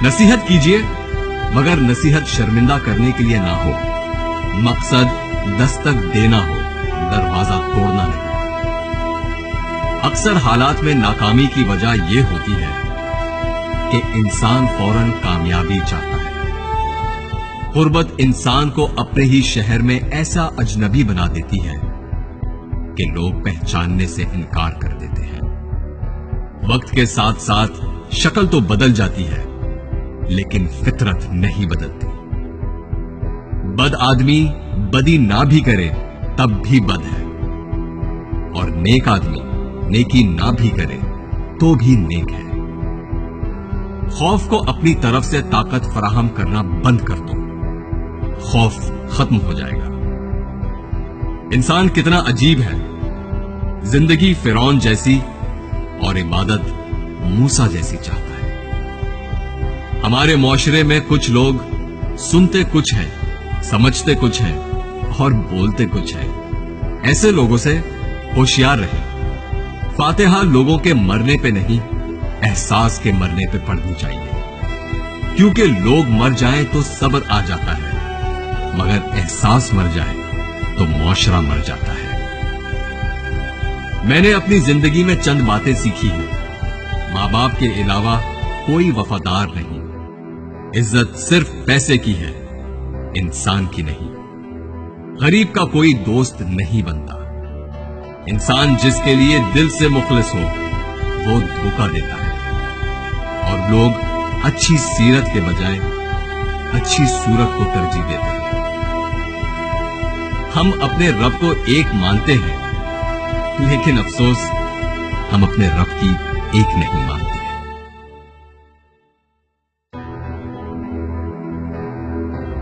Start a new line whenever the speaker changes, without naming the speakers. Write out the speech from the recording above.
नसीहत कीजिए, मगर नसीहत शर्मिंदा करने के लिए ना हो। मकसद दस्तक देना हो, दरवाजा तोड़ना नहीं। अक्सर हालात में नाकामी की वजह यह होती है कि इंसान फौरन कामयाबी चाहता है। गुर्बत इंसान को अपने ही शहर में ऐसा अजनबी बना देती है कि लोग पहचानने से इनकार कर देते हैं। वक्त के साथ साथ शक्ल तो बदल जाती है, लेकिन फितरत नहीं बदलती। बद आदमी बदी ना भी करे तब भी बद है, और नेक आदमी नेकी ना भी करे तो भी नेक है। खौफ को अपनी तरफ से ताकत फराहम करना बंद कर दो, खौफ खत्म हो जाएगा। इंसान कितना अजीब है, जिंदगी फिरौन जैसी और इबादत मूसा जैसी चाहता है। हमारे मुआशरे में कुछ लोग सुनते कुछ है, समझते कुछ है और बोलते कुछ है। ऐसे लोगों से होशियार रहे। फातिहा लोगों के मरने पे नहीं, एहसास के मरने पे पढ़नी चाहिए, क्योंकि लोग मर जाएं तो सब्र आ जाता है, मगर एहसास मर जाए तो मुआशरा मर जाता है। मैंने अपनी जिंदगी में चंद बातें सीखी हैं। मां बाप के अलावा कोई वफादार नहीं। इज्जत सिर्फ पैसे की है, इंसान की नहीं। गरीब का कोई दोस्त नहीं बनता। इंसान जिसके लिए दिल से मुखलिस हो, वो धोखा देता है। और लोग अच्छी सीरत के बजाय अच्छी सूरत को तरजीह देते हैं। हम अपने रब को एक मानते हैं, लेकिन अफसोस हम अपने रब की एक नहीं मानते।